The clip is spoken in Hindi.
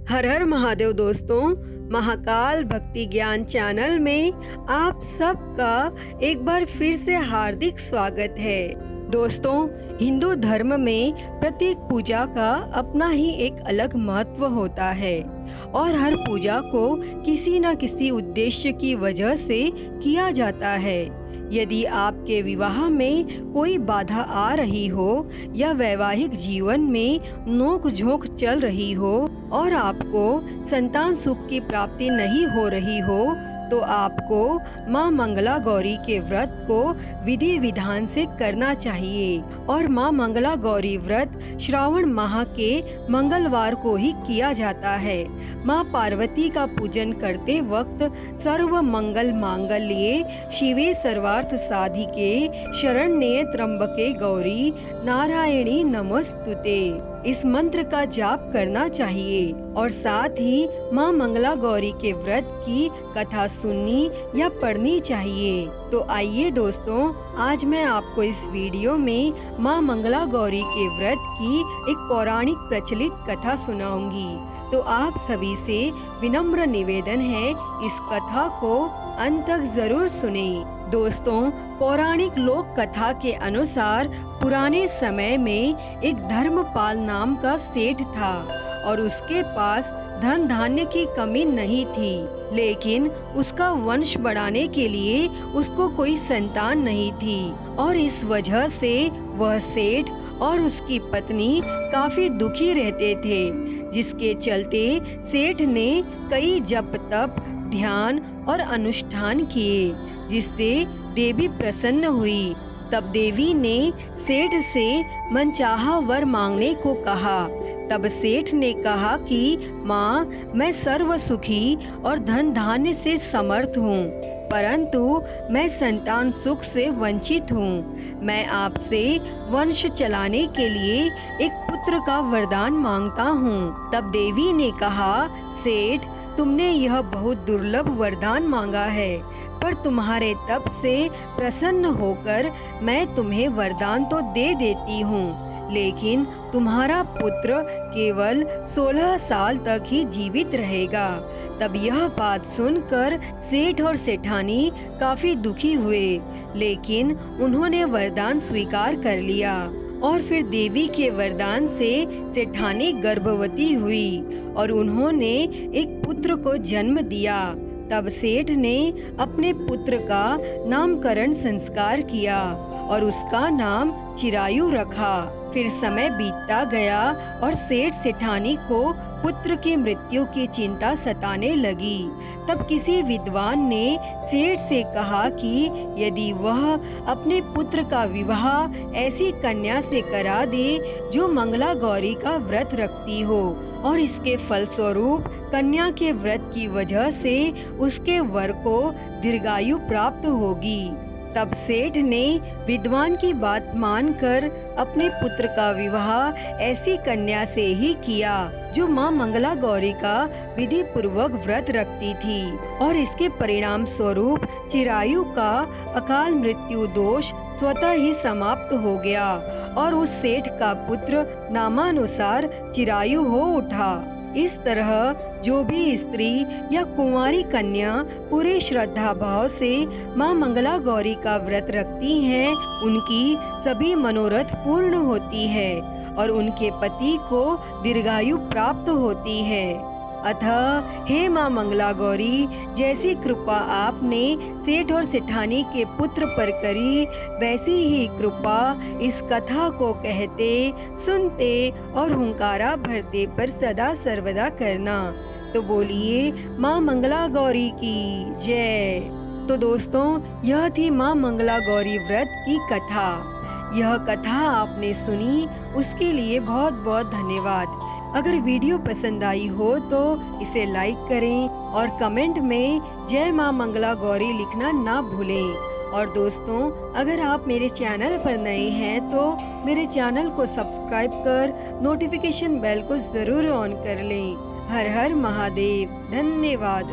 हर हर महादेव दोस्तों, महाकाल भक्ति ज्ञान चैनल में आप सबका एक बार फिर से हार्दिक स्वागत है। दोस्तों, हिंदू धर्म में प्रत्येक पूजा का अपना ही एक अलग महत्व होता है और हर पूजा को किसी न किसी उद्देश्य की वजह से किया जाता है। यदि आपके विवाह में कोई बाधा आ रही हो या वैवाहिक जीवन में नोक झोंक चल रही हो और आपको संतान सुख की प्राप्ति नहीं हो रही हो, तो आपको माँ मंगला गौरी के व्रत को विधि विधान से करना चाहिए। और माँ मंगला गौरी व्रत श्रावण माह के मंगलवार को ही किया जाता है। माँ पार्वती का पूजन करते वक्त सर्व मंगल मांगल्ये शिवे सर्वार्थ साधिके शरण्ये त्र्यंबके गौरी नारायणी नमोस्तुते, इस मंत्र का जाप करना चाहिए और साथ ही माँ मंगला गौरी के व्रत की कथा सुननी या पढ़नी चाहिए। तो आइए दोस्तों, आज मैं आपको इस वीडियो में माँ मंगला गौरी के व्रत की एक पौराणिक प्रचलित कथा सुनाऊंगी। तो आप सभी से विनम्र निवेदन है, इस कथा को अंत तक जरूर सुने। दोस्तों, पौराणिक लोक कथा के अनुसार पुराने समय में एक धर्मपाल नाम का सेठ था और उसके पास धन धान्य की कमी नहीं थी, लेकिन उसका वंश बढ़ाने के लिए उसको कोई संतान नहीं थी और इस वजह से वह सेठ और उसकी पत्नी काफी दुखी रहते थे, जिसके चलते सेठ ने कई जप तप ध्यान और अनुष्ठान किए, जिससे देवी प्रसन्न हुई। तब देवी ने सेठ से मनचाहा वर मांगने को कहा। तब सेठ ने कहा कि माँ, मैं सर्व सुखी और धन धान्य से समर्थ हूँ, परंतु मैं संतान सुख से वंचित हूँ। मैं आपसे वंश चलाने के लिए एक पुत्र का वरदान मांगता हूँ। तब देवी ने कहा, सेठ, तुमने यह बहुत दुर्लभ वरदान मांगा है, पर तुम्हारे तप से प्रसन्न होकर मैं तुम्हें वरदान तो दे देती हूँ, लेकिन तुम्हारा पुत्र केवल 16 साल तक ही जीवित रहेगा। तब यह बात सुनकर सेठ और सेठानी काफी दुखी हुए, लेकिन उन्होंने वरदान स्वीकार कर लिया और फिर देवी के वरदान से सेठानी गर्भवती हुई और उन्होंने एक पुत्र को जन्म दिया। तब सेठ ने अपने पुत्र का नामकरण संस्कार किया और उसका नाम चिरायु रखा। फिर समय बीतता गया और सेठ सेठानी को पुत्र की मृत्यु की चिंता सताने लगी। तब किसी विद्वान ने सेठ से कहा कि यदि वह अपने पुत्र का विवाह ऐसी कन्या से करा दे जो मंगला गौरी का व्रत रखती हो और इसके फलस्वरूप कन्या के व्रत की वजह से उसके वर को दीर्घायु प्राप्त होगी। तब सेठ ने विद्वान की बात मानकर अपने पुत्र का विवाह ऐसी कन्या से ही किया जो माँ मंगला गौरी का विधि पूर्वक व्रत रखती थी और इसके परिणाम स्वरूप चिरायु का अकाल मृत्यु दोष स्वतः ही समाप्त हो गया और उस सेठ का पुत्र नामानुसार चिरायु हो उठा। इस तरह जो भी स्त्री या कुंवारी कन्या पूरे श्रद्धा भाव से माँ मंगला गौरी का व्रत रखती हैं, उनकी सभी मनोरथ पूर्ण होती है और उनके पति को दीर्घायु प्राप्त होती है। अतः हे माँ मंगला गौरी, जैसी कृपा आपने सेठ और सेठानी के पुत्र पर करी, वैसी ही कृपा इस कथा को कहते, सुनते और हुंकारा भरते पर सदा सर्वदा करना। तो बोलिए माँ मंगला गौरी की जय। तो दोस्तों, यह थी माँ मंगला गौरी व्रत की कथा। यह कथा आपने सुनी, उसके लिए बहुत बहुत धन्यवाद। अगर वीडियो पसंद आई हो तो इसे लाइक करें और कमेंट में जय माँ मंगला गौरी लिखना ना भूलें। और दोस्तों, अगर आप मेरे चैनल पर नए हैं तो मेरे चैनल को सब्सक्राइब कर नोटिफिकेशन बेल को जरूर ऑन कर लें। हर हर महादेव। धन्यवाद।